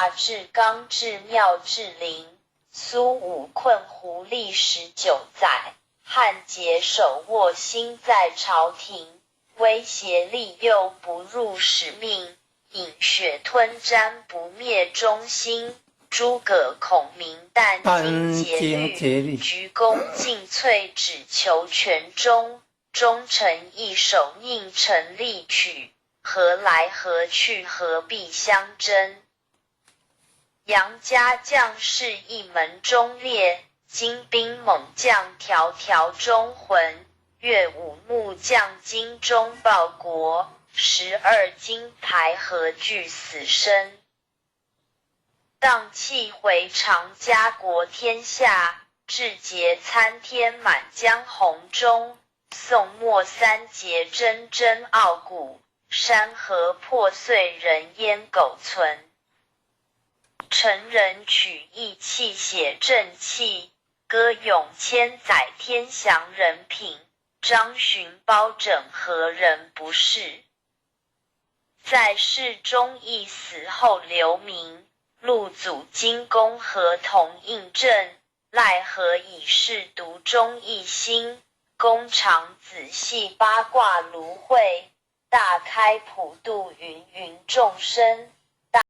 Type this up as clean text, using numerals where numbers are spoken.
大至刚至妙至灵，苏武困胡历19载，汉节手握心在朝廷，威胁利诱不入使命，饮血吞毡不灭忠心。诸葛孔明但经竭虑，鞠躬尽瘁只求全忠。忠臣义守宁臣力取，何来何去何必相争？杨家将士一门忠烈，精兵猛将条条忠魂。岳武木匠精忠报国，12金牌何惧死生？荡气回肠家国天下，志节参天满江红中。宋末三杰铮铮傲骨，山河破碎人烟苟存。陈人取义气写正气，歌咏千载天祥人品。张巡包拯何人不是？在世忠义，死后留名。陆祖金公何同印证？奈何已是独忠一心？公常仔细八卦芦荟，大开普度芸芸众生。